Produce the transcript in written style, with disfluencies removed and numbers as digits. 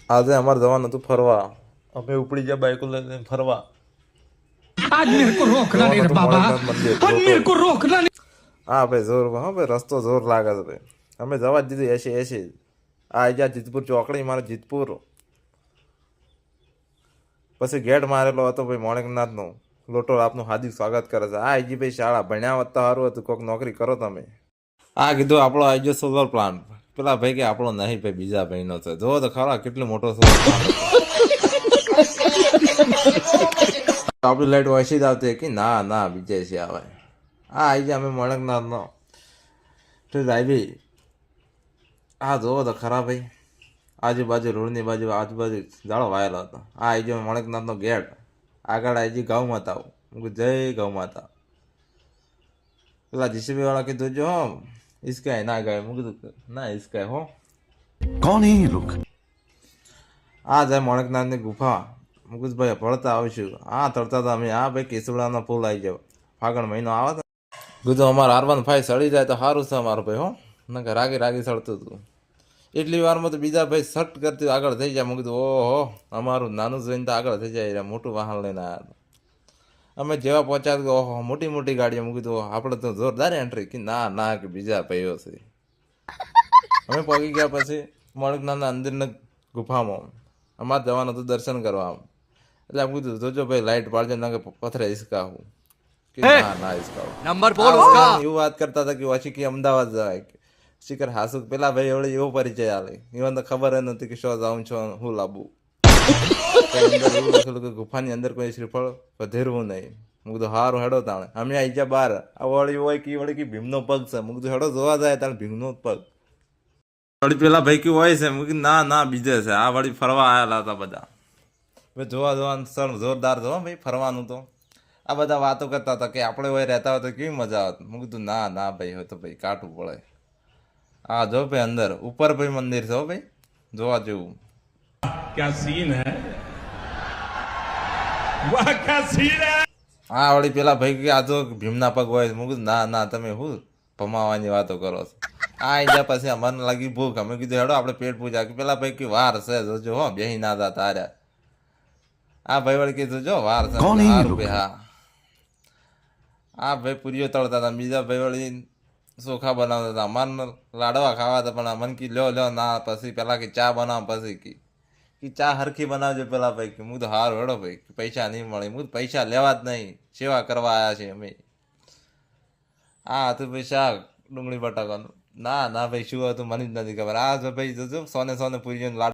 આજે અમારે જવાનું હતું ફરવા. અમે ઉપડી ગયા બાઈકો લઈને ફરવા. आज मेरे को रोकना नहीं જવાનું रे હતું बाबा। મોડકનાથ મંદિર आज मेरे को લોટોરી. रोकना नहीं। હા ભાઈ જોર, હા ભાઈ રસ્તો જોર લાગે છે ભાઈ. અમે જવા જ દીધું એસી એસી. આ આવી ગયા જીતપુર ચોકડી, મારે જીતપુર. પછી ગેટ મારેલો હતો ભાઈ મોણકનાથનો. લોટો આપનું હાર્દિક સ્વાગત કરે છે. આ આઈજી ભાઈ શાળા ભણ્યા વધતા સારું હતું, કોઈક નોકરી કરો તમે. આ કીધું આપણો આવી ગયો સોલર પ્લાન્ટ. પેલા ભાઈ કે આપણો નહીં ભાઈ, બીજા ભાઈનો છે. જો તો ખરા કેટલો મોટો સોલર પ્લાન્ટ હતો. આપણી લાઈટ ઓછી જ આવતી કે ના ના બીજે છે આવે. આ આવી ગયા અમે મોણકનાથનો આવી. આ જોવો તો ખરા ભાઈ, આજુબાજુ રોડની બાજુ આજુબાજુ જાળો વાયેલો હતો. આ આવી ગયો મોણકનાથનો ગેટ. આગળ આવી ગઈ ગૌ માતા. હું કીધું જય ગૌ માતા. પેલા જીસીબી વાળા કીધું જો હો ઇસકાય ના ગાય. હું કીધું ના ઇસકાય હો. कौन है ये लोग? આ જાય મોણકનાથની ગુફા. મુકેશભાઈ ભળતા આવીશું. આ તરતા હતા અમે. આ ભાઈ કેસુડાનો પુલ આવી જાવ. ફાગણ મહિનો આવે તો કીધું અમારે R15 સડી જાય તો સારું છે અમારું ભાઈ હો. નકર રાગી રાગી સડતું હતું. એટલી વારમાં તો બીજા ભાઈ સટ કરતી આગળ થઈ જાય. મેં કીધું ઓહો અમારું નાનું જોઈને તો આગળ થઈ જાય. મોટું વાહન લઈને આવ્યા. અમે જેવા પહોંચ્યા કે ઓહો મોટી મોટી ગાડીઓ. મેં કીધું આપણે તો જોરદાર એન્ટ્રી. કે ના ના કે બીજા ભાઈઓ છે. અમે પહોંચી ગયા પછી મોણકનાથના અંદરના ગુફામાં. અમારે જવાનું હતું દર્શન કરવા. એટલે આમ કીધું જોજો ભાઈ લાઈટ પાડજો ના કે પથરે હિસકા હું. કે ના ના હિસકા नंबर बोल उसका। એવું વાત કરતા હતા કે ઓછી કે અમદાવાદ જવાય. શિખર હાસુ પેલા ભાઈ એવડે એવો પરિચય આલે. even તો ખબર જ નથી કે શું જાઉં છું હું લાવું. અંદર એવું લખેલું કે ગુફાની અંદર કોઈ શ્રીફળ વધેરવું નહીં. હું કીધું હારું હેડો તાણે. અમે આવી ગયા બહાર. આ વળી હોય કે વળી કે ભીમનો પગ છે. હું કીધું હેડો જોવા જાય તાણે ભીમનો જ પગ. વળી પેલા ભાઈ કે હોય છે. હું કીધું ના ના બીજે છે. આ વળી ફરવા આવેલા હતા બધા. ભાઈ જોવા જોવાનું સ્થળ જોરદાર જો ભાઈ ફરવાનું તો. આ બધા વાતો કરતા હતા કે આપણે હોય રહેતા હોય તો કેવી મજા આવત. હું કીધું ના ના ભાઈ હોય તો ભાઈ કાઢવું પડે. હા જો ભાઈ અંદર ઉપર ભાઈ મંદિર છે હો ભાઈ, જોવા જેવું. क्या सीन है वाह क्या सीन है। હા વળી પેલા ભાઈ કે આ તો ભીમના પગ હોય. હું કીધું ના ના તમે શું ભમાવાની વાતો કરો છો. આ અહીંયા પછી અમને લાગી ભૂખ. અમે કીધું હેડો આપણે પેટ પૂજા. કે પેલા ભાઈ કે વાર છે જોજો હો બેહી ના તા તાર્યા. આ ભાઈ વળી કીધું જો વાર છે. કોણ એ સારું લોકો? ભાઈ હા. આ ભાઈ પૂરીઓ તળતા હતા. બીજા ભાઈ વળી ચોખા બનાવતા હતા. અમારે લાડવા ખાવા હતા પણ અમને કી લ્યો લ્યો ના. પછી પેલા કે ચા બનાવ. પછી કે ચા હરખી બનાવજો પેલા ભાઈ કે. હું તો હારું હેડો ભાઈ પૈસા નહીં મળે. હું પૈસા લેવા જ નહીં, સેવા કરવા આવ્યા છે અમે. આ હતું ભાઈ શાક ડુંગળી બટાકાનું. ના ના ભાઈ શું હતું મને જ નથી ખબર. આ ભાઈ જોજો સોને સોને પૂરીઓ લાડવા